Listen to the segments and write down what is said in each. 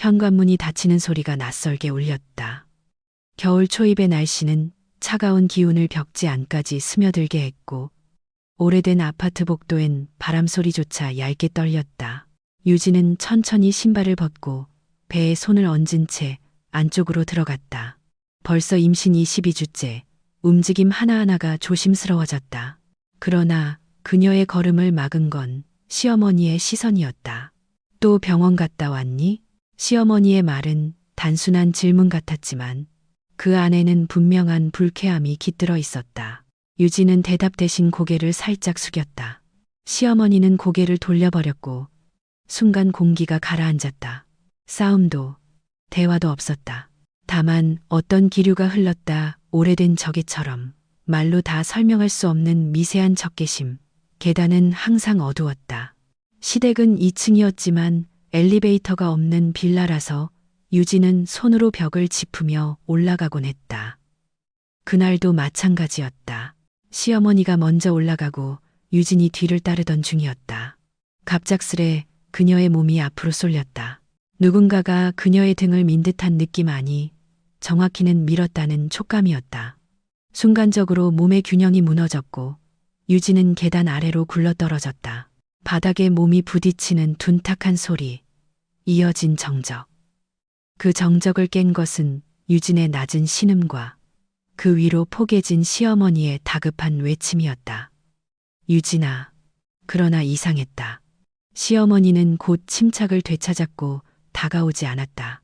현관문이 닫히는 소리가 낯설게 울렸다. 겨울 초입의 날씨는 차가운 기운을 벽지 안까지 스며들게 했고 오래된 아파트 복도엔 바람 소리조차 얇게 떨렸다. 유진은 천천히 신발을 벗고 배에 손을 얹은 채 안쪽으로 들어갔다. 벌써 임신 22주째, 움직임 하나하나가 조심스러워졌다. 그러나 그녀의 걸음을 막은 건 시어머니의 시선이었다. 또 병원 갔다 왔니? 시어머니의 말은 단순한 질문 같았지만 그 안에는 분명한 불쾌함이 깃들어 있었다. 유진은 대답 대신 고개를 살짝 숙였다. 시어머니는 고개를 돌려버렸고 순간 공기가 가라앉았다. 싸움도 대화도 없었다. 다만 어떤 기류가 흘렀다. 오래된 저기처럼 말로 다 설명할 수 없는 미세한 적개심. 계단은 항상 어두웠다. 시댁은 2층이었지만 엘리베이터가 없는 빌라라서 유진은 손으로 벽을 짚으며 올라가곤 했다. 그날도 마찬가지였다. 시어머니가 먼저 올라가고 유진이 뒤를 따르던 중이었다. 갑작스레 그녀의 몸이 앞으로 쏠렸다. 누군가가 그녀의 등을 민 듯한 느낌 아니 정확히는 밀었다는 촉감이었다. 순간적으로 몸의 균형이 무너졌고 유진은 계단 아래로 굴러떨어졌다. 바닥에 몸이 부딪히는 둔탁한 소리, 이어진 정적. 그 정적을 깬 것은 유진의 낮은 신음과 그 위로 포개진 시어머니의 다급한 외침이었다. 유진아. 그러나 이상했다. 시어머니는 곧 침착을 되찾았고 다가오지 않았다.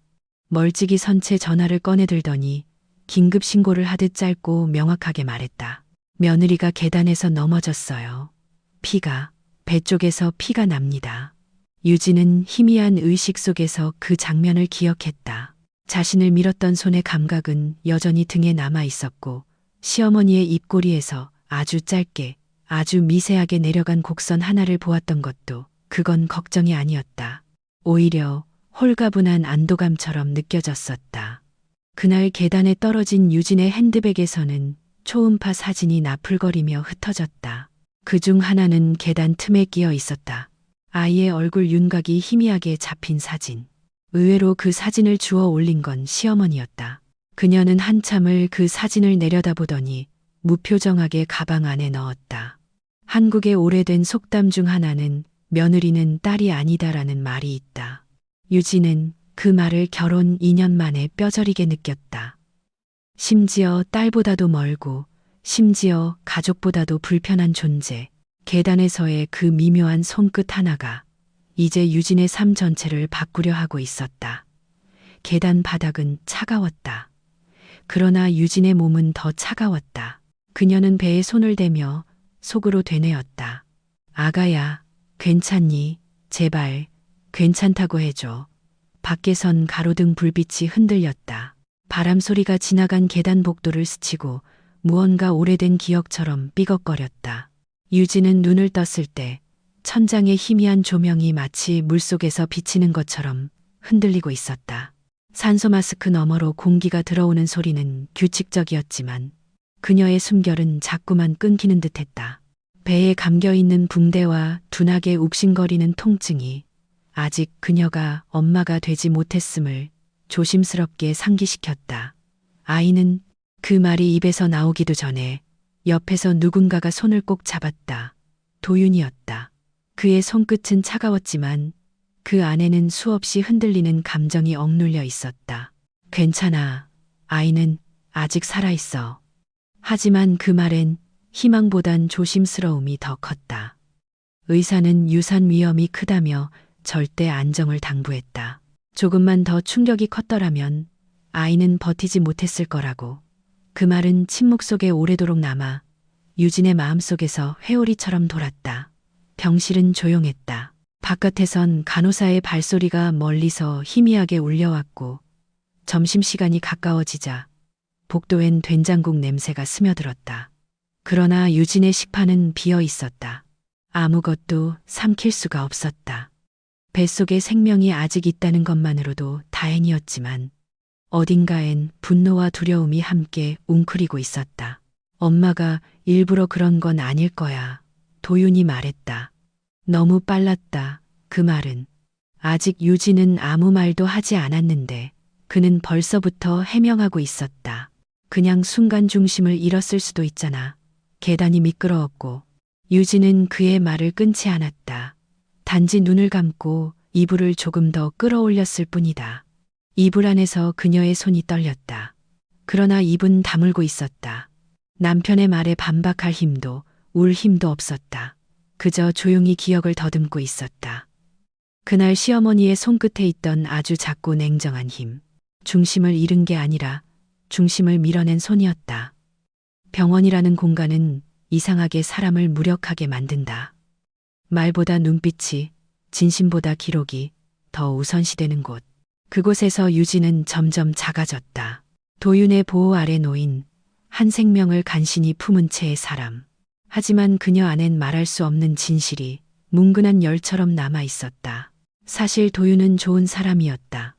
멀찍이 선 채 전화를 꺼내들더니 긴급 신고를 하듯 짧고 명확하게 말했다. 며느리가 계단에서 넘어졌어요. 배 쪽에서 피가 납니다. 유진은 희미한 의식 속에서 그 장면을 기억했다. 자신을 밀었던 손의 감각은 여전히 등에 남아 있었고 시어머니의 입꼬리에서 아주 짧게, 아주 미세하게 내려간 곡선 하나를 보았던 것도 그건 걱정이 아니었다. 오히려 홀가분한 안도감처럼 느껴졌었다. 그날 계단에 떨어진 유진의 핸드백에서는 초음파 사진이 나풀거리며 흩어졌다. 그중 하나는 계단 틈에 끼어 있었다. 아이의 얼굴 윤곽이 희미하게 잡힌 사진. 의외로 그 사진을 주워 올린 건 시어머니였다. 그녀는 한참을 그 사진을 내려다보더니 무표정하게 가방 안에 넣었다. 한국의 오래된 속담 중 하나는 며느리는 딸이 아니다라는 말이 있다. 유진은 그 말을 결혼 2년 만에 뼈저리게 느꼈다. 심지어 딸보다도 멀고 심지어 가족보다도 불편한 존재. 계단에서의 그 미묘한 손끝 하나가 이제 유진의 삶 전체를 바꾸려 하고 있었다. 계단 바닥은 차가웠다. 그러나 유진의 몸은 더 차가웠다. 그녀는 배에 손을 대며 속으로 되뇌었다. 아가야, 괜찮니? 제발, 괜찮다고 해줘. 밖에선 가로등 불빛이 흔들렸다. 바람 소리가 지나간 계단 복도를 스치고 무언가 오래된 기억처럼 삐걱거렸다. 유진은 눈을 떴을 때 천장의 희미한 조명이 마치 물속에서 비치는 것처럼 흔들리고 있었다. 산소 마스크 너머로 공기가 들어오는 소리는 규칙적이었지만 그녀의 숨결은 자꾸만 끊기는 듯했다. 배에 감겨있는 붕대와 둔하게 욱신거리는 통증이 아직 그녀가 엄마가 되지 못했음을 조심스럽게 상기시켰다. 아이는 그 말이 입에서 나오기도 전에 옆에서 누군가가 손을 꼭 잡았다. 도윤이었다. 그의 손끝은 차가웠지만 그 안에는 수없이 흔들리는 감정이 억눌려 있었다. 괜찮아. 아이는 아직 살아있어. 하지만 그 말엔 희망보단 조심스러움이 더 컸다. 의사는 유산 위험이 크다며 절대 안정을 당부했다. 조금만 더 충격이 컸더라면 아이는 버티지 못했을 거라고. 그 말은 침묵 속에 오래도록 남아 유진의 마음속에서 회오리처럼 돌았다. 병실은 조용했다. 바깥에선 간호사의 발소리가 멀리서 희미하게 울려왔고 점심시간이 가까워지자 복도엔 된장국 냄새가 스며들었다. 그러나 유진의 식판은 비어 있었다. 아무것도 삼킬 수가 없었다. 뱃속에 생명이 아직 있다는 것만으로도 다행이었지만 어딘가엔 분노와 두려움이 함께 웅크리고 있었다. 엄마가 일부러 그런 건 아닐 거야. 도윤이 말했다. 너무 빨랐다. 그 말은 아직 유진은 아무 말도 하지 않았는데 그는 벌써부터 해명하고 있었다. 그냥 순간 중심을 잃었을 수도 있잖아. 계단이 미끄러웠고. 유진은 그의 말을 끊지 않았다. 단지 눈을 감고 이불을 조금 더 끌어올렸을 뿐이다. 이불 안에서 그녀의 손이 떨렸다. 그러나 입은 다물고 있었다. 남편의 말에 반박할 힘도 울 힘도 없었다. 그저 조용히 기억을 더듬고 있었다. 그날 시어머니의 손끝에 있던 아주 작고 냉정한 힘. 중심을 잃은 게 아니라 중심을 밀어낸 손이었다. 병원이라는 공간은 이상하게 사람을 무력하게 만든다. 말보다 눈빛이, 진심보다 기록이 더 우선시되는 곳. 그곳에서 유진은 점점 작아졌다. 도윤의 보호 아래 놓인 한 생명을 간신히 품은 채의 사람. 하지만 그녀 안엔 말할 수 없는 진실이 뭉근한 열처럼 남아 있었다. 사실 도윤은 좋은 사람이었다.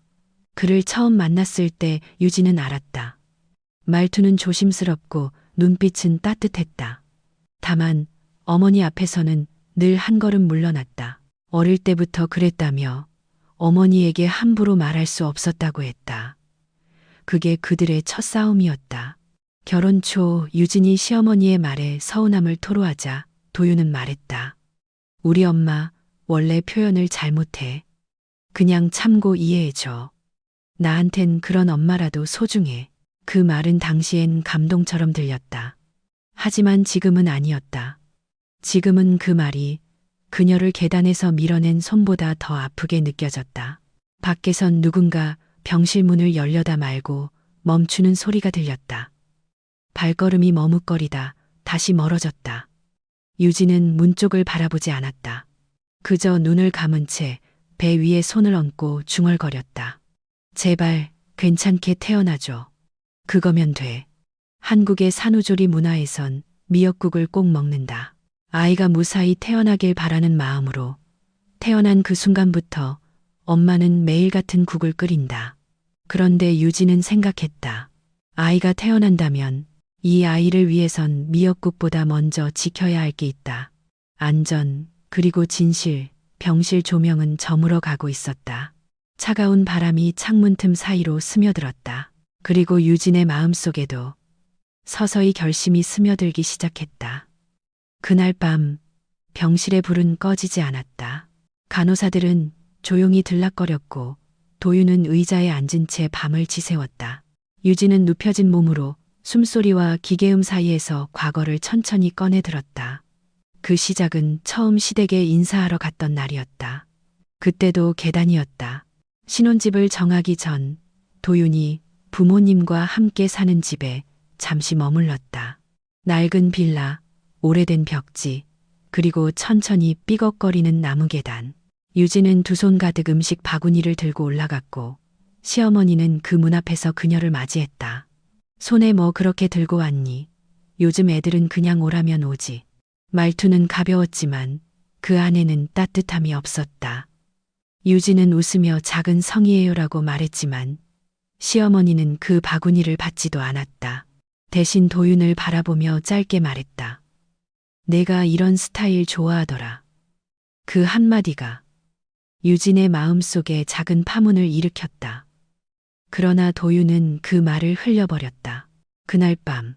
그를 처음 만났을 때 유진은 알았다. 말투는 조심스럽고 눈빛은 따뜻했다. 다만 어머니 앞에서는 늘 한 걸음 물러났다. 어릴 때부터 그랬다며 어머니에게 함부로 말할 수 없었다고 했다. 그게 그들의 첫 싸움이었다. 결혼 초 유진이 시어머니의 말에 서운함을 토로하자 도윤은 말했다. 우리 엄마 원래 표현을 잘못해. 그냥 참고 이해해줘. 나한텐 그런 엄마라도 소중해. 그 말은 당시엔 감동처럼 들렸다. 하지만 지금은 아니었다. 지금은 그 말이 그녀를 계단에서 밀어낸 손보다 더 아프게 느껴졌다. 밖에선 누군가 병실 문을 열려다 말고 멈추는 소리가 들렸다. 발걸음이 머뭇거리다 다시 멀어졌다. 유진은 문 쪽을 바라보지 않았다. 그저 눈을 감은 채 배 위에 손을 얹고 중얼거렸다. 제발 괜찮게 태어나줘. 그거면 돼. 한국의 산후조리 문화에선 미역국을 꼭 먹는다. 아이가 무사히 태어나길 바라는 마음으로 태어난 그 순간부터 엄마는 매일 같은 국을 끓인다. 그런데 유진은 생각했다. 아이가 태어난다면 이 아이를 위해선 미역국보다 먼저 지켜야 할 게 있다. 안전, 그리고 진실, 병실 조명은 저물어 가고 있었다. 차가운 바람이 창문 틈 사이로 스며들었다. 그리고 유진의 마음속에도 서서히 결심이 스며들기 시작했다. 그날 밤 병실의 불은 꺼지지 않았다. 간호사들은 조용히 들락거렸고 도윤은 의자에 앉은 채 밤을 지새웠다. 유진은 눕혀진 몸으로 숨소리와 기계음 사이에서 과거를 천천히 꺼내 들었다. 그 시작은 처음 시댁에 인사하러 갔던 날이었다. 그때도 계단이었다. 신혼집을 정하기 전 도윤이 부모님과 함께 사는 집에 잠시 머물렀다. 낡은 빌라, 오래된 벽지, 그리고 천천히 삐걱거리는 나무 계단. 유진은 두 손 가득 음식 바구니를 들고 올라갔고 시어머니는 그 문 앞에서 그녀를 맞이했다. 손에 뭐 그렇게 들고 왔니? 요즘 애들은 그냥 오라면 오지. 말투는 가벼웠지만 그 안에는 따뜻함이 없었다. 유진은 웃으며 작은 성의예요라고 말했지만 시어머니는 그 바구니를 받지도 않았다. 대신 도윤을 바라보며 짧게 말했다. 내가 이런 스타일 좋아하더라. 그 한마디가 유진의 마음속에 작은 파문을 일으켰다. 그러나 도윤은 그 말을 흘려버렸다. 그날 밤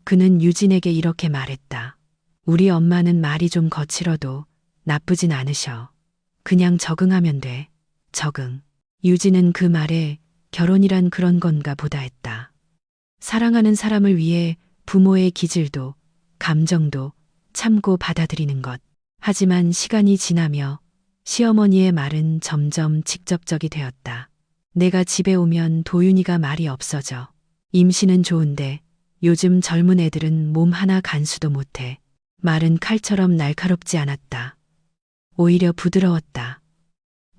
그는 유진에게 이렇게 말했다. 우리 엄마는 말이 좀 거칠어도 나쁘진 않으셔. 그냥 적응하면 돼. 적응. 유진은 그 말에 결혼이란 그런 건가 보다 했다. 사랑하는 사람을 위해 부모의 기질도 감정도 참고 받아들이는 것. 하지만 시간이 지나며 시어머니의 말은 점점 직접적이 되었다. 내가 집에 오면 도윤이가 말이 없어져. 임신은 좋은데 요즘 젊은 애들은 몸 하나 간수도 못해. 말은 칼처럼 날카롭지 않았다. 오히려 부드러웠다.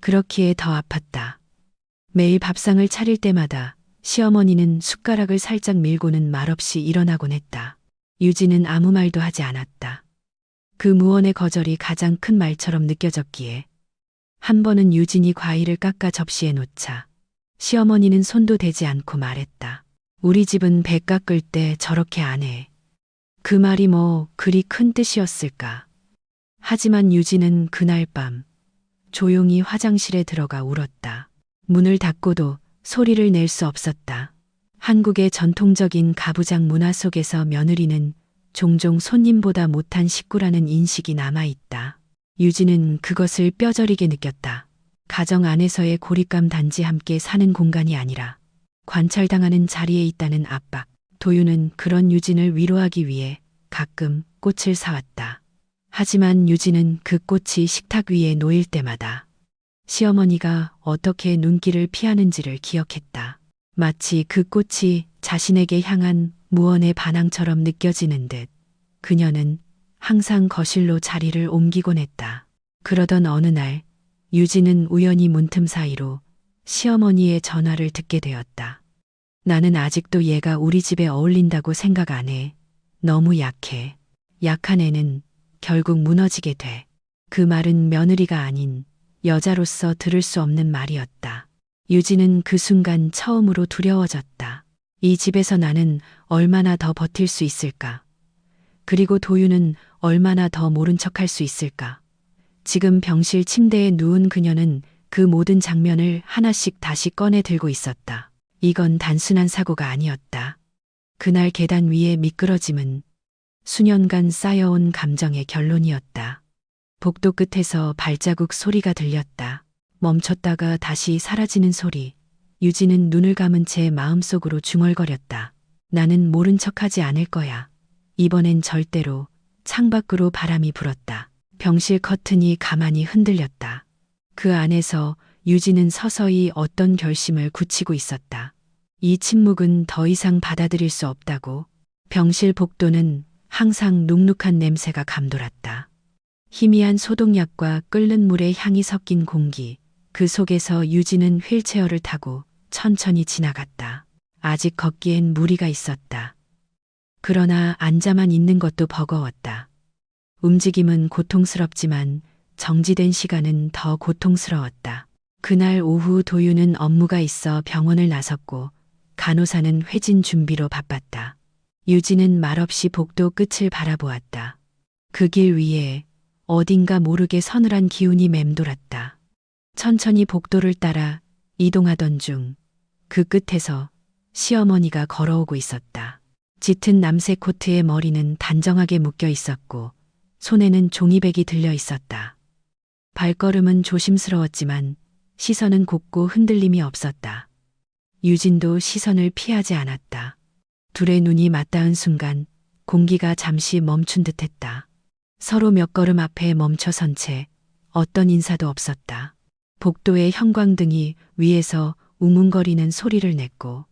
그렇기에 더 아팠다. 매일 밥상을 차릴 때마다 시어머니는 숟가락을 살짝 밀고는 말없이 일어나곤 했다. 유진은 아무 말도 하지 않았다. 그 무언의 거절이 가장 큰 말처럼 느껴졌기에 한 번은 유진이 과일을 깎아 접시에 놓자 시어머니는 손도 대지 않고 말했다. 우리 집은 배 깎을 때 저렇게 안 해. 그 말이 뭐 그리 큰 뜻이었을까. 하지만 유진은 그날 밤 조용히 화장실에 들어가 울었다. 문을 닫고도 소리를 낼 수 없었다. 한국의 전통적인 가부장 문화 속에서 며느리는 종종 손님보다 못한 식구라는 인식이 남아있다. 유진은 그것을 뼈저리게 느꼈다. 가정 안에서의 고립감 단지 함께 사는 공간이 아니라 관찰당하는 자리에 있다는 압박. 도윤은 그런 유진을 위로하기 위해 가끔 꽃을 사왔다. 하지만 유진은 그 꽃이 식탁 위에 놓일 때마다 시어머니가 어떻게 눈길을 피하는지를 기억했다. 마치 그 꽃이 자신에게 향한 무언의 반항처럼 느껴지는 듯 그녀는 항상 거실로 자리를 옮기곤 했다. 그러던 어느 날 유진은 우연히 문틈 사이로 시어머니의 전화를 듣게 되었다. 나는 아직도 얘가 우리 집에 어울린다고 생각 안 해. 너무 약해. 약한 애는 결국 무너지게 돼. 그 말은 며느리가 아닌 여자로서 들을 수 없는 말이었다. 유진은 그 순간 처음으로 두려워졌다. 이 집에서 나는 얼마나 더 버틸 수 있을까? 그리고 도윤은 얼마나 더 모른 척할 수 있을까? 지금 병실 침대에 누운 그녀는 그 모든 장면을 하나씩 다시 꺼내 들고 있었다. 이건 단순한 사고가 아니었다. 그날 계단 위의 미끄러짐은 수년간 쌓여온 감정의 결론이었다. 복도 끝에서 발자국 소리가 들렸다. 멈췄다가 다시 사라지는 소리. 유진은 눈을 감은 채 마음속으로 중얼거렸다. 나는 모른 척하지 않을 거야. 이번엔 절대로. 창밖으로 바람이 불었다. 병실 커튼이 가만히 흔들렸다. 그 안에서 유진은 서서히 어떤 결심을 굳히고 있었다. 이 침묵은 더 이상 받아들일 수 없다고. 병실 복도는 항상 눅눅한 냄새가 감돌았다. 희미한 소독약과 끓는 물의 향이 섞인 공기. 그 속에서 유진은 휠체어를 타고 천천히 지나갔다. 아직 걷기엔 무리가 있었다. 그러나 앉아만 있는 것도 버거웠다. 움직임은 고통스럽지만 정지된 시간은 더 고통스러웠다. 그날 오후 도윤은 업무가 있어 병원을 나섰고 간호사는 회진 준비로 바빴다. 유진은 말없이 복도 끝을 바라보았다. 그 길 위에 어딘가 모르게 서늘한 기운이 맴돌았다. 천천히 복도를 따라 이동하던 중 그 끝에서 시어머니가 걸어오고 있었다. 짙은 남색 코트에 머리는 단정하게 묶여 있었고 손에는 종이백이 들려 있었다. 발걸음은 조심스러웠지만 시선은 곱고 흔들림이 없었다. 유진도 시선을 피하지 않았다. 둘의 눈이 맞닿은 순간 공기가 잠시 멈춘 듯했다. 서로 몇 걸음 앞에 멈춰선 채 어떤 인사도 없었다. 복도의 형광등이 위에서 웅웅거리는 소리를 냈고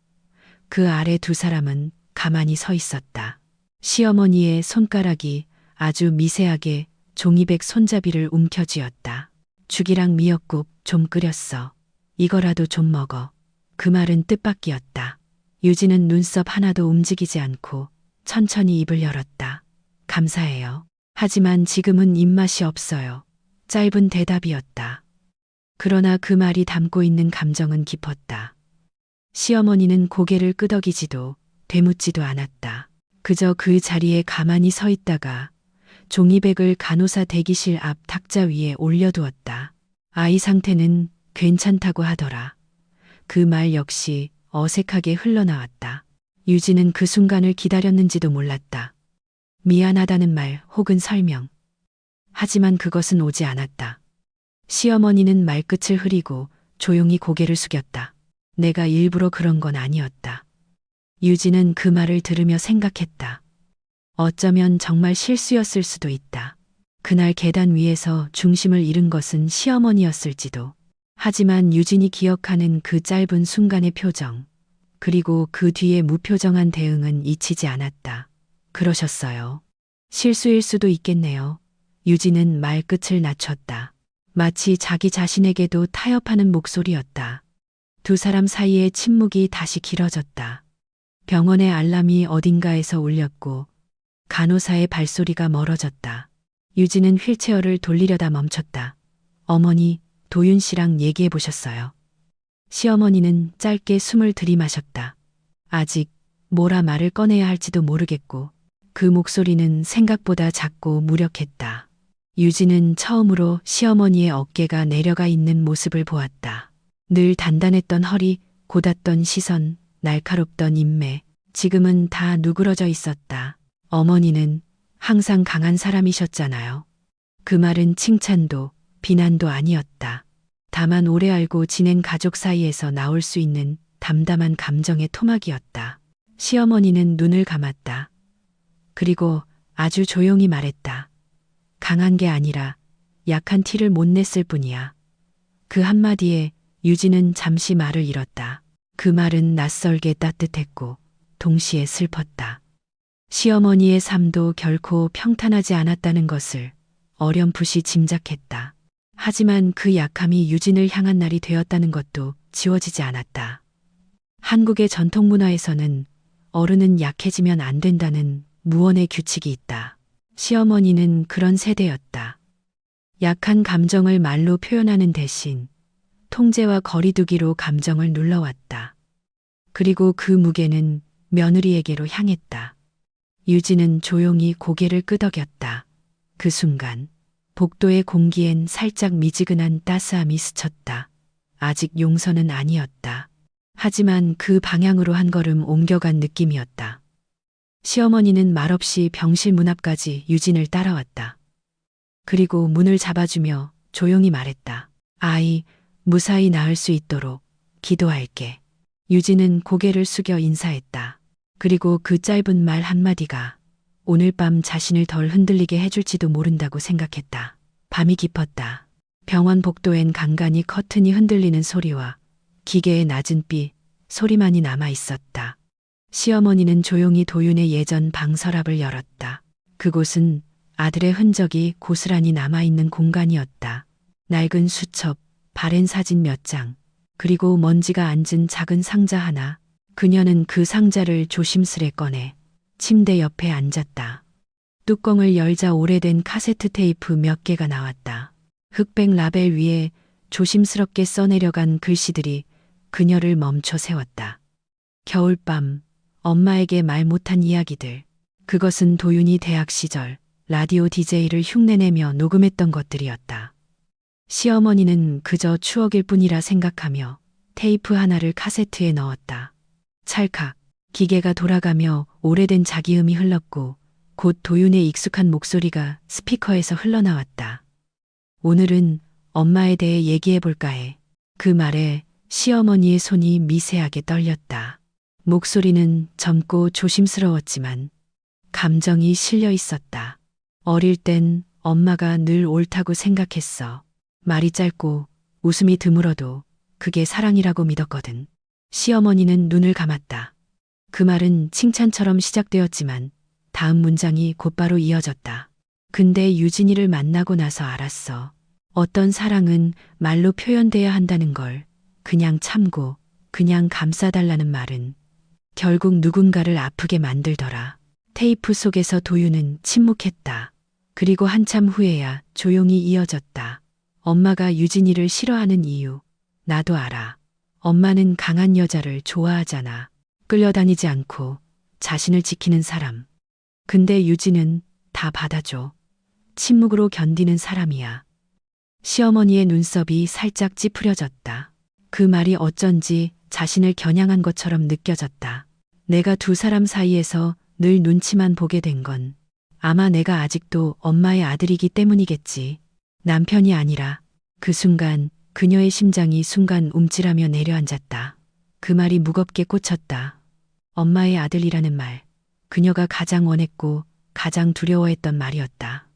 그 아래 두 사람은 가만히 서 있었다. 시어머니의 손가락이 아주 미세하게 종이백 손잡이를 움켜쥐었다. 죽이랑 미역국 좀 끓였어. 이거라도 좀 먹어. 그 말은 뜻밖이었다. 유진은 눈썹 하나도 움직이지 않고 천천히 입을 열었다. 감사해요. 하지만 지금은 입맛이 없어요. 짧은 대답이었다. 그러나 그 말이 담고 있는 감정은 깊었다. 시어머니는 고개를 끄덕이지도 되묻지도 않았다. 그저 그 자리에 가만히 서 있다가 종이백을 간호사 대기실 앞 탁자 위에 올려두었다. 아이 상태는 괜찮다고 하더라. 그 말 역시 어색하게 흘러나왔다. 유진은 그 순간을 기다렸는지도 몰랐다. 미안하다는 말 혹은 설명. 하지만 그것은 오지 않았다. 시어머니는 말끝을 흐리고 조용히 고개를 숙였다. 내가 일부러 그런 건 아니었다. 유진은 그 말을 들으며 생각했다. 어쩌면 정말 실수였을 수도 있다. 그날 계단 위에서 중심을 잃은 것은 시어머니였을지도. 하지만 유진이 기억하는 그 짧은 순간의 표정, 그리고 그 뒤의 무표정한 대응은 잊히지 않았다. 그러셨어요. 실수일 수도 있겠네요. 유진은 말끝을 낮췄다. 마치 자기 자신에게도 타협하는 목소리였다. 두 사람 사이의 침묵이 다시 길어졌다. 병원의 알람이 어딘가에서 울렸고 간호사의 발소리가 멀어졌다. 유진은 휠체어를 돌리려다 멈췄다. 어머니, 도윤 씨랑 얘기해 보셨어요? 시어머니는 짧게 숨을 들이마셨다. 아직 뭐라 말을 꺼내야 할지도 모르겠고 그 목소리는 생각보다 작고 무력했다. 유진은 처음으로 시어머니의 어깨가 내려가 있는 모습을 보았다. 늘 단단했던 허리, 곧았던 시선, 날카롭던 인매, 지금은 다 누그러져 있었다. 어머니는 항상 강한 사람이셨잖아요. 그 말은 칭찬도 비난도 아니었다. 다만 오래 알고 지낸 가족 사이에서 나올 수 있는 담담한 감정의 토막이었다. 시어머니는 눈을 감았다. 그리고 아주 조용히 말했다. 강한 게 아니라 약한 티를 못 냈을 뿐이야. 그 한마디에 유진은 잠시 말을 잃었다. 그 말은 낯설게 따뜻했고 동시에 슬펐다. 시어머니의 삶도 결코 평탄하지 않았다는 것을 어렴풋이 짐작했다. 하지만 그 약함이 유진을 향한 날이 되었다는 것도 지워지지 않았다. 한국의 전통 문화에서는 어른은 약해지면 안 된다는 무언의 규칙이 있다. 시어머니는 그런 세대였다. 약한 감정을 말로 표현하는 대신 통제와 거리두기로 감정을 눌러왔다. 그리고 그 무게는 며느리에게로 향했다. 유진은 조용히 고개를 끄덕였다. 그 순간 복도의 공기엔 살짝 미지근한 따스함이 스쳤다. 아직 용서는 아니었다. 하지만 그 방향으로 한 걸음 옮겨간 느낌이었다. 시어머니는 말없이 병실 문 앞까지 유진을 따라왔다. 그리고 문을 잡아주며 조용히 말했다. 아이, 무사히 나을 수 있도록 기도할게. 유진은 고개를 숙여 인사했다. 그리고 그 짧은 말 한마디가 오늘 밤 자신을 덜 흔들리게 해줄지도 모른다고 생각했다. 밤이 깊었다. 병원 복도엔 간간히 커튼이 흔들리는 소리와 기계의 낮은 삐 소리만이 남아 있었다. 시어머니는 조용히 도윤의 예전 방 서랍을 열었다. 그곳은 아들의 흔적이 고스란히 남아있는 공간이었다. 낡은 수첩, 바랜 사진 몇 장, 그리고 먼지가 앉은 작은 상자 하나. 그녀는 그 상자를 조심스레 꺼내 침대 옆에 앉았다. 뚜껑을 열자 오래된 카세트 테이프 몇 개가 나왔다. 흑백 라벨 위에 조심스럽게 써내려간 글씨들이 그녀를 멈춰 세웠다. 겨울밤, 엄마에게 말 못한 이야기들. 그것은 도윤이 대학 시절 라디오 DJ를 흉내내며 녹음했던 것들이었다. 시어머니는 그저 추억일 뿐이라 생각하며 테이프 하나를 카세트에 넣었다. 찰칵, 기계가 돌아가며 오래된 자기음이 흘렀고 곧 도윤의 익숙한 목소리가 스피커에서 흘러나왔다. 오늘은 엄마에 대해 얘기해볼까 해. 그 말에 시어머니의 손이 미세하게 떨렸다. 목소리는 젊고 조심스러웠지만 감정이 실려 있었다. 어릴 땐 엄마가 늘 옳다고 생각했어. 말이 짧고 웃음이 드물어도 그게 사랑이라고 믿었거든. 시어머니는 눈을 감았다. 그 말은 칭찬처럼 시작되었지만 다음 문장이 곧바로 이어졌다. 근데 유진이를 만나고 나서 알았어. 어떤 사랑은 말로 표현돼야 한다는 걸. 그냥 참고 그냥 감싸달라는 말은 결국 누군가를 아프게 만들더라. 테이프 속에서 도윤은 침묵했다. 그리고 한참 후에야 조용히 이어졌다. 엄마가 유진이를 싫어하는 이유. 나도 알아. 엄마는 강한 여자를 좋아하잖아. 끌려다니지 않고 자신을 지키는 사람. 근데 유진은 다 받아줘. 침묵으로 견디는 사람이야. 시어머니의 눈썹이 살짝 찌푸려졌다. 그 말이 어쩐지 자신을 겨냥한 것처럼 느껴졌다. 내가 두 사람 사이에서 늘 눈치만 보게 된 건 아마 내가 아직도 엄마의 아들이기 때문이겠지. 남편이 아니라. 그 순간 그녀의 심장이 순간 움찔하며 내려앉았다. 그 말이 무겁게 꽂혔다. 엄마의 아들이라는 말. 그녀가 가장 원했고 가장 두려워했던 말이었다.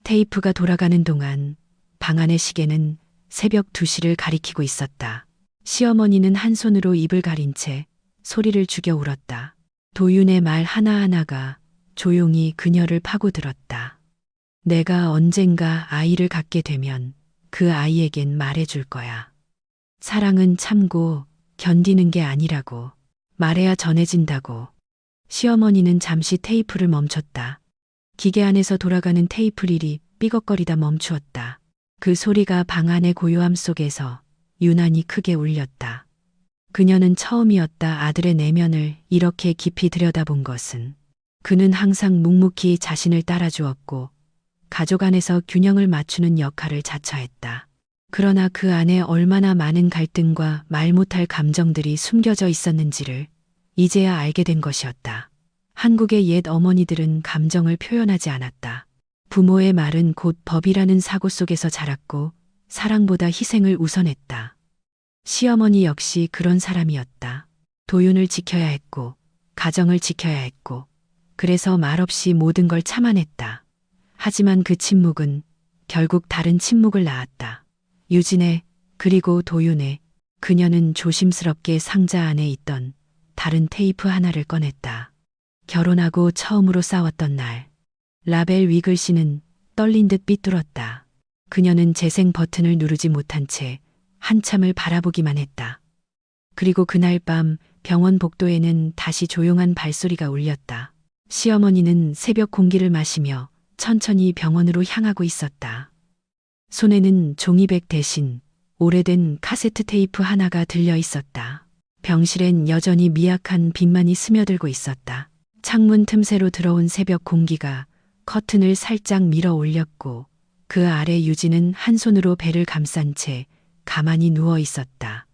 테이프가 돌아가는 동안 방 안의 시계는 새벽 2시를 가리키고 있었다. 시어머니는 한 손으로 입을 가린 채 소리를 죽여 울었다. 도윤의 말 하나하나가 조용히 그녀를 파고들었다. 내가 언젠가 아이를 갖게 되면 그 아이에겐 말해줄 거야. 사랑은 참고 견디는 게 아니라고. 말해야 전해진다고. 시어머니는 잠시 테이프를 멈췄다. 기계 안에서 돌아가는 테이프 릴이 삐걱거리다 멈추었다. 그 소리가 방 안의 고요함 속에서 유난히 크게 울렸다. 그녀는 처음이었다. 아들의 내면을 이렇게 깊이 들여다본 것은. 그는 항상 묵묵히 자신을 따라주었고 가족 안에서 균형을 맞추는 역할을 자처했다. 그러나 그 안에 얼마나 많은 갈등과 말 못할 감정들이 숨겨져 있었는지를 이제야 알게 된 것이었다. 한국의 옛 어머니들은 감정을 표현하지 않았다. 부모의 말은 곧 법이라는 사고 속에서 자랐고 사랑보다 희생을 우선했다. 시어머니 역시 그런 사람이었다. 도윤을 지켜야 했고 가정을 지켜야 했고 그래서 말없이 모든 걸 참아냈다. 하지만 그 침묵은 결국 다른 침묵을 낳았다. 유진의 그리고 도윤의 그녀는 조심스럽게 상자 안에 있던 다른 테이프 하나를 꺼냈다. 결혼하고 처음으로 싸웠던 날 라벨 위 글씨는 떨린 듯 삐뚤었다. 그녀는 재생 버튼을 누르지 못한 채 한참을 바라보기만 했다. 그리고 그날 밤 병원 복도에는 다시 조용한 발소리가 울렸다. 시어머니는 새벽 공기를 마시며 천천히 병원으로 향하고 있었다. 손에는 종이백 대신 오래된 카세트 테이프 하나가 들려 있었다. 병실엔 여전히 미약한 빛만이 스며들고 있었다. 창문 틈새로 들어온 새벽 공기가 커튼을 살짝 밀어 올렸고 그 아래 유진은 한 손으로 배를 감싼 채 가만히 누워 있었다.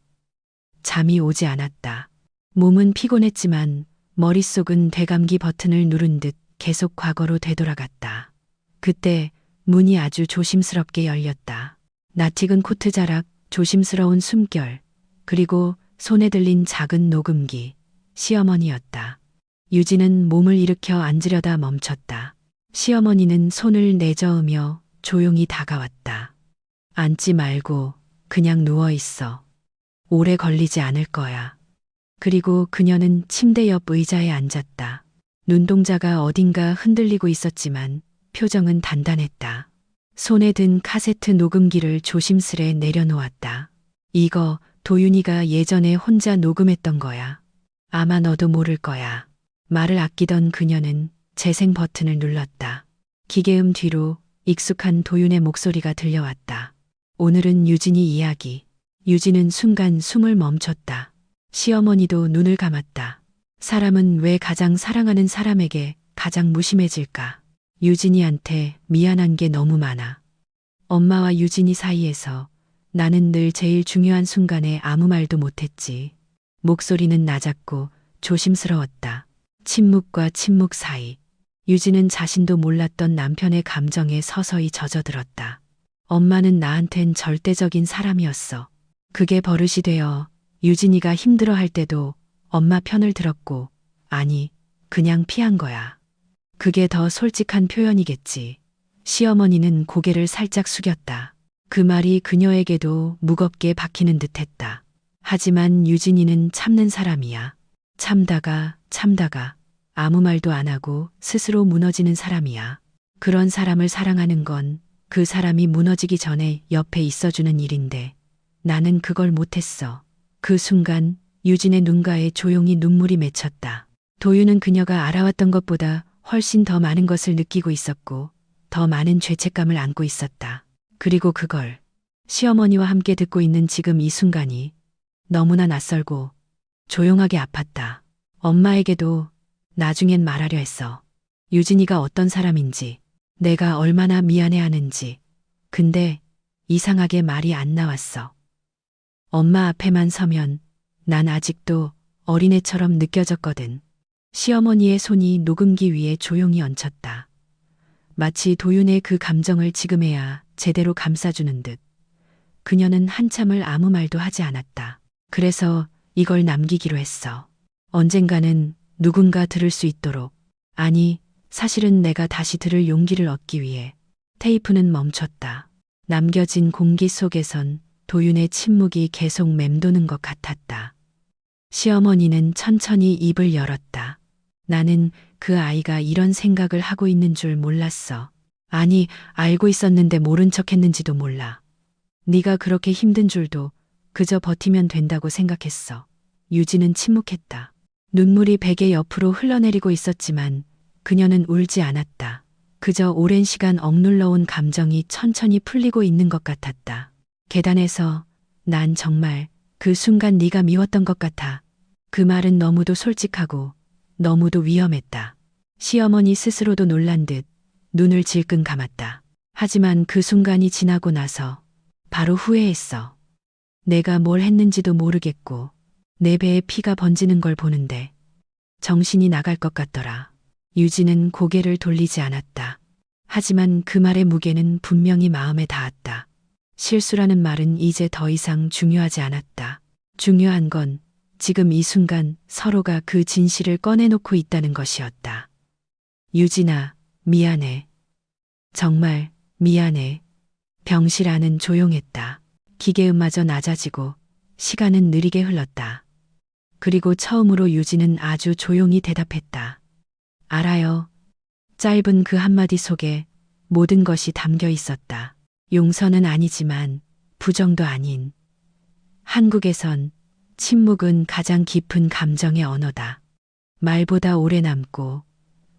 잠이 오지 않았다. 몸은 피곤했지만 머릿속은 되감기 버튼을 누른 듯 계속 과거로 되돌아갔다. 그때 문이 아주 조심스럽게 열렸다. 낯익은 코트 자락, 조심스러운 숨결, 그리고 손에 들린 작은 녹음기, 시어머니였다. 유진은 몸을 일으켜 앉으려다 멈췄다. 시어머니는 손을 내저으며 조용히 다가왔다. 앉지 말고 그냥 누워 있어. 오래 걸리지 않을 거야. 그리고 그녀는 침대 옆 의자에 앉았다. 눈동자가 어딘가 흔들리고 있었지만 표정은 단단했다. 손에 든 카세트 녹음기를 조심스레 내려놓았다. 이거 도윤이가 예전에 혼자 녹음했던 거야. 아마 너도 모를 거야. 말을 아끼던 그녀는 재생 버튼을 눌렀다. 기계음 뒤로 익숙한 도윤의 목소리가 들려왔다. 오늘은 유진이 이야기. 유진은 순간 숨을 멈췄다. 시어머니도 눈을 감았다. 사람은 왜 가장 사랑하는 사람에게 가장 무심해질까? 유진이한테 미안한 게 너무 많아. 엄마와 유진이 사이에서 나는 늘 제일 중요한 순간에 아무 말도 못했지. 목소리는 낮았고 조심스러웠다. 침묵과 침묵 사이 유진은 자신도 몰랐던 남편의 감정에 서서히 젖어들었다. 엄마는 나한텐 절대적인 사람이었어. 그게 버릇이 되어 유진이가 힘들어할 때도 엄마 편을 들었고, 아니, 그냥 피한 거야. 그게 더 솔직한 표현이겠지. 시어머니는 고개를 살짝 숙였다. 그 말이 그녀에게도 무겁게 박히는 듯했다. 하지만 유진이는 참는 사람이야. 참다가 아무 말도 안 하고 스스로 무너지는 사람이야. 그런 사람을 사랑하는 건 그 사람이 무너지기 전에 옆에 있어주는 일인데 나는 그걸 못했어. 그 순간 유진의 눈가에 조용히 눈물이 맺혔다. 도윤은 그녀가 알아왔던 것보다 훨씬 더 많은 것을 느끼고 있었고 더 많은 죄책감을 안고 있었다. 그리고 그걸 시어머니와 함께 듣고 있는 지금 이 순간이 너무나 낯설고 조용하게 아팠다. 엄마에게도 나중엔 말하려 했어. 유진이가 어떤 사람인지, 내가 얼마나 미안해하는지. 근데 이상하게 말이 안 나왔어. 엄마 앞에만 서면 난 아직도 어린애처럼 느껴졌거든. 시어머니의 손이 녹음기 위에 조용히 얹혔다. 마치 도윤의 그 감정을 지금해야 제대로 감싸주는 듯. 그녀는 한참을 아무 말도 하지 않았다. 그래서 이걸 남기기로 했어. 언젠가는 누군가 들을 수 있도록. 아니, 사실은 내가 다시 들을 용기를 얻기 위해. 테이프는 멈췄다. 남겨진 공기 속에선 도윤의 침묵이 계속 맴도는 것 같았다. 시어머니는 천천히 입을 열었다. 나는 그 아이가 이런 생각을 하고 있는 줄 몰랐어. 아니, 알고 있었는데 모른 척 했는지도 몰라. 네가 그렇게 힘든 줄도 그저 버티면 된다고 생각했어. 유진은 침묵했다. 눈물이 베개 옆으로 흘러내리고 있었지만 그녀는 울지 않았다. 그저 오랜 시간 억눌러온 감정이 천천히 풀리고 있는 것 같았다. 계단에서 난 정말 그 순간 네가 미웠던 것 같아. 그 말은 너무도 솔직하고 너무도 위험했다. 시어머니 스스로도 놀란 듯 눈을 질끈 감았다. 하지만 그 순간이 지나고 나서 바로 후회했어. 내가 뭘 했는지도 모르겠고 내 배에 피가 번지는 걸 보는데 정신이 나갈 것 같더라. 유진은 고개를 돌리지 않았다. 하지만 그 말의 무게는 분명히 마음에 닿았다. 실수라는 말은 이제 더 이상 중요하지 않았다. 중요한 건 지금 이 순간 서로가 그 진실을 꺼내놓고 있다는 것이었다. 유진아, 미안해. 정말 미안해. 병실 안은 조용했다. 기계음마저 낮아지고 시간은 느리게 흘렀다. 그리고 처음으로 유진은 아주 조용히 대답했다. 알아요. 짧은 그 한마디 속에 모든 것이 담겨 있었다. 용서는 아니지만 부정도 아닌. 한국에선 침묵은 가장 깊은 감정의 언어다. 말보다 오래 남고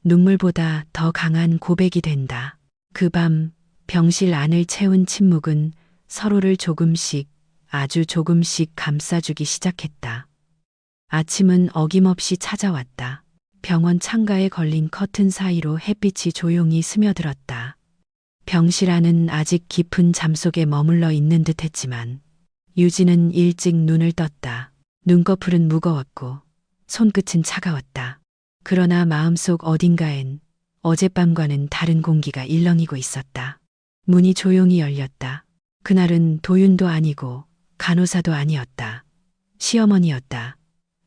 눈물보다 더 강한 고백이 된다. 그 밤 병실 안을 채운 침묵은 서로를 조금씩, 아주 조금씩 감싸주기 시작했다. 아침은 어김없이 찾아왔다. 병원 창가에 걸린 커튼 사이로 햇빛이 조용히 스며들었다. 병실 안은 아직 깊은 잠속에 머물러 있는 듯 했지만 유진은 일찍 눈을 떴다. 눈꺼풀은 무거웠고 손끝은 차가웠다. 그러나 마음속 어딘가엔 어젯밤과는 다른 공기가 일렁이고 있었다. 문이 조용히 열렸다. 그날은 도윤도 아니고 간호사도 아니었다. 시어머니였다.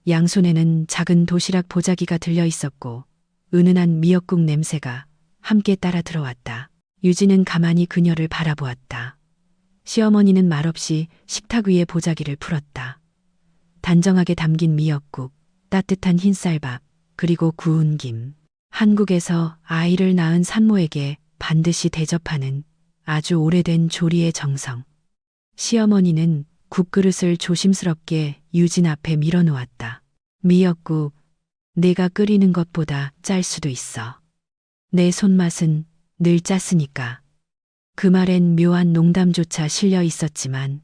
양손에는 작은 도시락 보자기가 들려 있었고 은은한 미역국 냄새가 함께 따라 들어왔다. 유진은 가만히 그녀를 바라보았다. 시어머니는 말없이 식탁 위에 보자기를 풀었다. 단정하게 담긴 미역국, 따뜻한 흰쌀밥, 그리고 구운 김. 한국에서 아이를 낳은 산모에게 반드시 대접하는 아주 오래된 조리의 정성. 시어머니는 국그릇을 조심스럽게 유진 앞에 밀어놓았다. 미역국, 내가 끓이는 것보다 짤 수도 있어. 내 손맛은 늘 짰으니까. 그 말엔 묘한 농담조차 실려 있었지만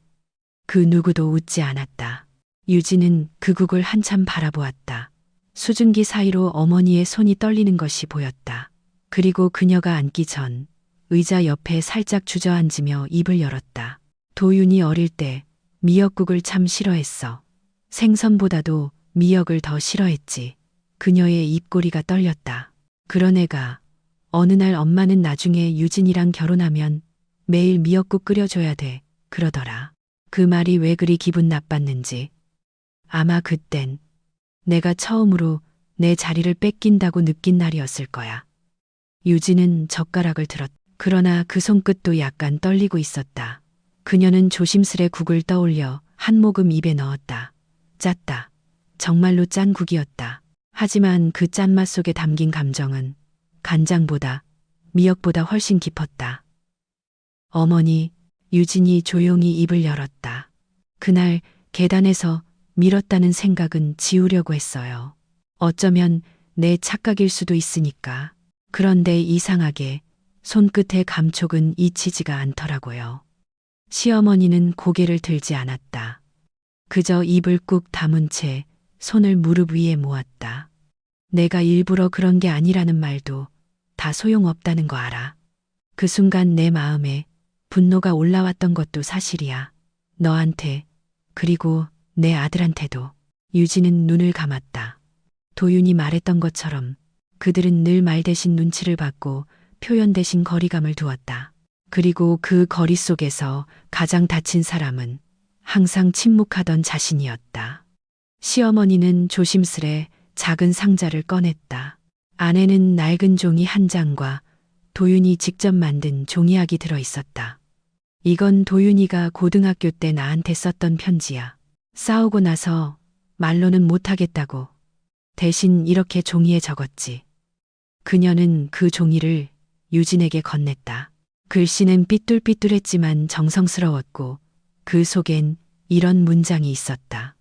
그 누구도 웃지 않았다. 유진은 그 국을 한참 바라보았다. 수증기 사이로 어머니의 손이 떨리는 것이 보였다. 그리고 그녀가 앉기 전 의자 옆에 살짝 주저앉으며 입을 열었다. 도윤이 어릴 때 미역국을 참 싫어했어. 생선보다도 미역을 더 싫어했지. 그녀의 입꼬리가 떨렸다. 그런 애가 어느 날 엄마는 나중에 유진이랑 결혼하면 매일 미역국 끓여줘야 돼. 그러더라. 그 말이 왜 그리 기분 나빴는지. 아마 그땐 내가 처음으로 내 자리를 뺏긴다고 느낀 날이었을 거야. 유진은 젓가락을 들었다. 그러나 그 손끝도 약간 떨리고 있었다. 그녀는 조심스레 국을 떠올려 한 모금 입에 넣었다. 짰다. 정말로 짠 국이었다. 하지만 그 짠맛 속에 담긴 감정은 간장보다, 미역보다 훨씬 깊었다. 어머니, 유진이 조용히 입을 열었다. 그날 계단에서 밀었다는 생각은 지우려고 했어요. 어쩌면 내 착각일 수도 있으니까. 그런데 이상하게 손끝의 감촉은 잊히지가 않더라고요. 시어머니는 고개를 들지 않았다. 그저 입을 꾹 다문 채 손을 무릎 위에 모았다. 내가 일부러 그런 게 아니라는 말도 다 소용없다는 거 알아. 그 순간 내 마음에 분노가 올라왔던 것도 사실이야. 너한테, 그리고 내 아들한테도. 유진은 눈을 감았다. 도윤이 말했던 것처럼 그들은 늘 말 대신 눈치를 받고 표현 대신 거리감을 두었다. 그리고 그 거리 속에서 가장 다친 사람은 항상 침묵하던 자신이었다. 시어머니는 조심스레 작은 상자를 꺼냈다. 안에는 낡은 종이 한 장과 도윤이 직접 만든 종이학이 들어 있었다. 이건 도윤이가 고등학교 때 나한테 썼던 편지야. 싸우고 나서 말로는 못하겠다고 대신 이렇게 종이에 적었지. 그녀는 그 종이를 유진에게 건넸다. 글씨는 삐뚤삐뚤했지만 정성스러웠고 그 속엔 이런 문장이 있었다.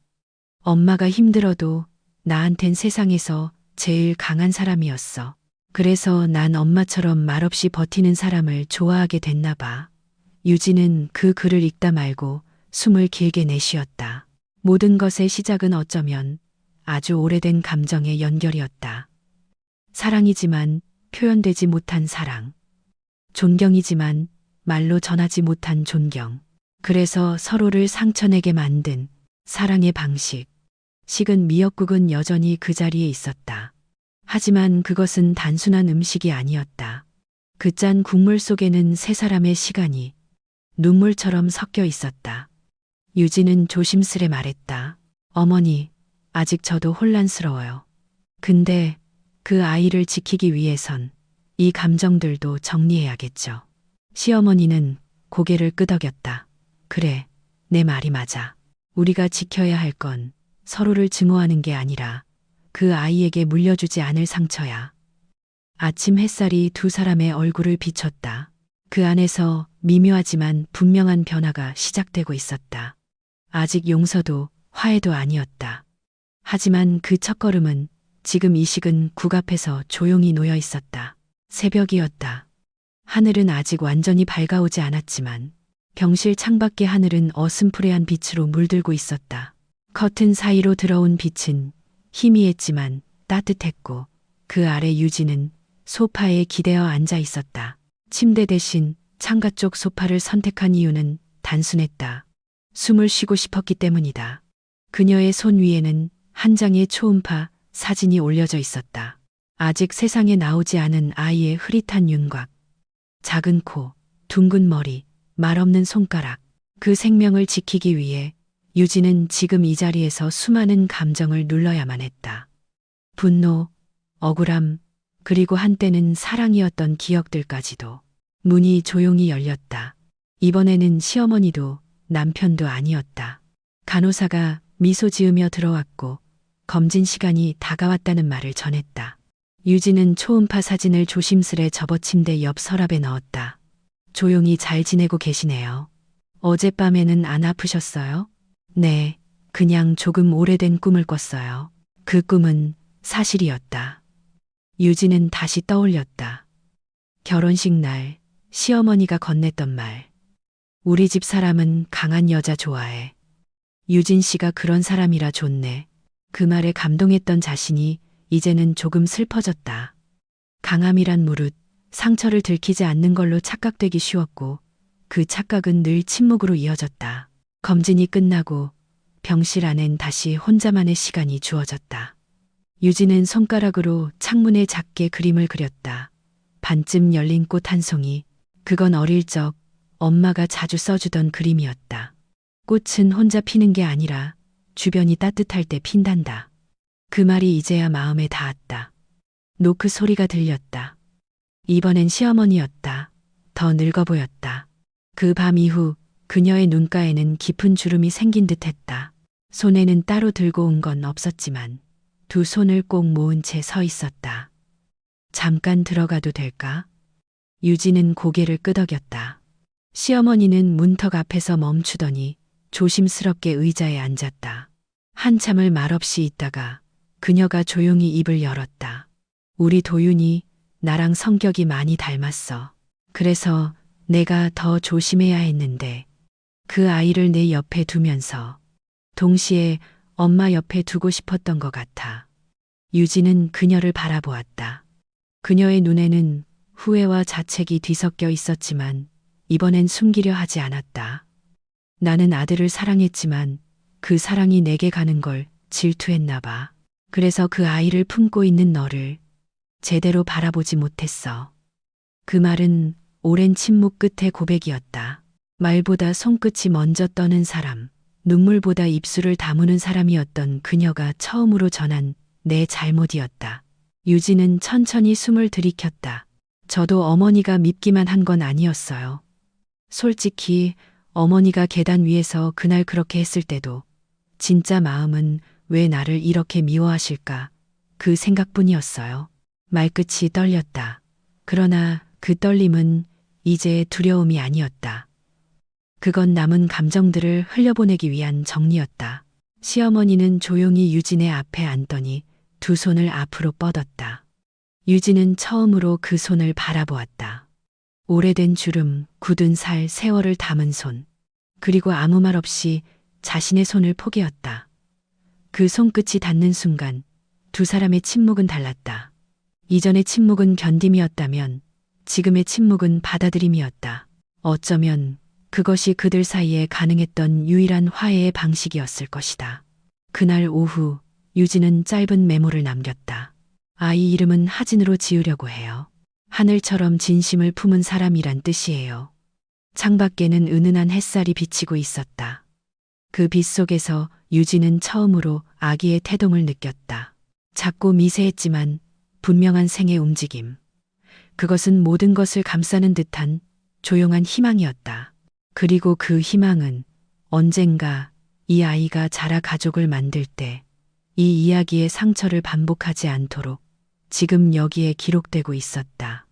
엄마가 힘들어도 나한텐 세상에서 제일 강한 사람이었어. 그래서 난 엄마처럼 말없이 버티는 사람을 좋아하게 됐나 봐. 유진은 그 글을 읽다 말고 숨을 길게 내쉬었다. 모든 것의 시작은 어쩌면 아주 오래된 감정의 연결이었다. 사랑이지만 표현되지 못한 사랑. 존경이지만 말로 전하지 못한 존경. 그래서 서로를 상처내게 만든 사랑의 방식. 식은 미역국은 여전히 그 자리에 있었다. 하지만 그것은 단순한 음식이 아니었다. 그 짠 국물 속에는 세 사람의 시간이 눈물처럼 섞여 있었다. 유진은 조심스레 말했다. 어머니, 아직 저도 혼란스러워요. 근데 그 아이를 지키기 위해선 이 감정들도 정리해야겠죠. 시어머니는 고개를 끄덕였다. 그래, 내 말이 맞아. 우리가 지켜야 할 건 서로를 증오하는 게 아니라 그 아이에게 물려주지 않을 상처야. 아침 햇살이 두 사람의 얼굴을 비췄다. 그 안에서 미묘하지만 분명한 변화가 시작되고 있었다. 아직 용서도 화해도 아니었다. 하지만 그 첫걸음은 지금 이 식은 국 앞에서 조용히 놓여 있었다. 새벽이었다. 하늘은 아직 완전히 밝아오지 않았지만 병실 창밖의 하늘은 어슴푸레한 빛으로 물들고 있었다. 커튼 사이로 들어온 빛은 희미했지만 따뜻했고 그 아래 유진은 소파에 기대어 앉아 있었다. 침대 대신 창가 쪽 소파를 선택한 이유는 단순했다. 숨을 쉬고 싶었기 때문이다. 그녀의 손 위에는 한 장의 초음파 사진이 올려져 있었다. 아직 세상에 나오지 않은 아이의 흐릿한 윤곽, 작은 코, 둥근 머리, 말없는 손가락. 그 생명을 지키기 위해 유진은 지금 이 자리에서 수많은 감정을 눌러야만 했다. 분노, 억울함, 그리고 한때는 사랑이었던 기억들까지도. 문이 조용히 열렸다. 이번에는 시어머니도 남편도 아니었다. 간호사가 미소 지으며 들어왔고 검진 시간이 다가왔다는 말을 전했다. 유진은 초음파 사진을 조심스레 접어 침대 옆 서랍에 넣었다. 조용히 잘 지내고 계시네요. 어젯밤에는 안 아프셨어요? 네, 그냥 조금 오래된 꿈을 꿨어요. 그 꿈은 사실이었다. 유진은 다시 떠올렸다. 결혼식 날 시어머니가 건넸던 말. 우리 집 사람은 강한 여자 좋아해. 유진 씨가 그런 사람이라 좋네. 그 말에 감동했던 자신이 이제는 조금 슬퍼졌다. 강함이란 무릇 상처를 들키지 않는 걸로 착각되기 쉬웠고 그 착각은 늘 침묵으로 이어졌다. 검진이 끝나고 병실 안엔 다시 혼자만의 시간이 주어졌다. 유진은 손가락으로 창문에 작게 그림을 그렸다. 반쯤 열린 꽃 한 송이. 그건 어릴 적 엄마가 자주 써주던 그림이었다. 꽃은 혼자 피는 게 아니라 주변이 따뜻할 때 핀단다. 그 말이 이제야 마음에 닿았다. 노크 소리가 들렸다. 이번엔 시어머니였다. 더 늙어 보였다. 그 밤 이후 그녀의 눈가에는 깊은 주름이 생긴 듯 했다. 손에는 따로 들고 온 건 없었지만 두 손을 꼭 모은 채 서 있었다. 잠깐 들어가도 될까? 유진은 고개를 끄덕였다. 시어머니는 문턱 앞에서 멈추더니 조심스럽게 의자에 앉았다. 한참을 말없이 있다가 그녀가 조용히 입을 열었다. 우리 도윤이 나랑 성격이 많이 닮았어. 그래서 내가 더 조심해야 했는데 그 아이를 내 옆에 두면서 동시에 엄마 옆에 두고 싶었던 것 같아. 유진은 그녀를 바라보았다. 그녀의 눈에는 후회와 자책이 뒤섞여 있었지만 이번엔 숨기려 하지 않았다. 나는 아들을 사랑했지만 그 사랑이 내게 가는 걸 질투했나 봐. 그래서 그 아이를 품고 있는 너를 제대로 바라보지 못했어. 그 말은 오랜 침묵 끝의 고백이었다. 말보다 손끝이 먼저 떠는 사람, 눈물보다 입술을 다무는 사람이었던 그녀가 처음으로 전한 내 잘못이었다. 유진은 천천히 숨을 들이켰다. 저도 어머니가 밉기만 한 건 아니었어요. 솔직히 어머니가 계단 위에서 그날 그렇게 했을 때도 진짜 마음은 왜 나를 이렇게 미워하실까 그 생각뿐이었어요. 말끝이 떨렸다. 그러나 그 떨림은 이제 두려움이 아니었다. 그건 남은 감정들을 흘려보내기 위한 정리였다. 시어머니는 조용히 유진의 앞에 앉더니 두 손을 앞으로 뻗었다. 유진은 처음으로 그 손을 바라보았다. 오래된 주름, 굳은 살, 세월을 담은 손. 그리고 아무 말 없이 자신의 손을 포개었다. 그 손끝이 닿는 순간 두 사람의 침묵은 달랐다. 이전의 침묵은 견딤이었다면 지금의 침묵은 받아들임이었다. 어쩌면 그것이 그들 사이에 가능했던 유일한 화해의 방식이었을 것이다. 그날 오후 유진은 짧은 메모를 남겼다. 아이 이름은 하진으로 지으려고 해요. 하늘처럼 진심을 품은 사람이란 뜻이에요. 창밖에는 은은한 햇살이 비치고 있었다. 그 빛 속에서 유진은 처음으로 아기의 태동을 느꼈다. 작고 미세했지만 분명한 생의 움직임. 그것은 모든 것을 감싸는 듯한 조용한 희망이었다. 그리고 그 희망은 언젠가 이 아이가 자라 가족을 만들 때 이 이야기의 상처를 반복하지 않도록 지금 여기에 기록되고 있었다.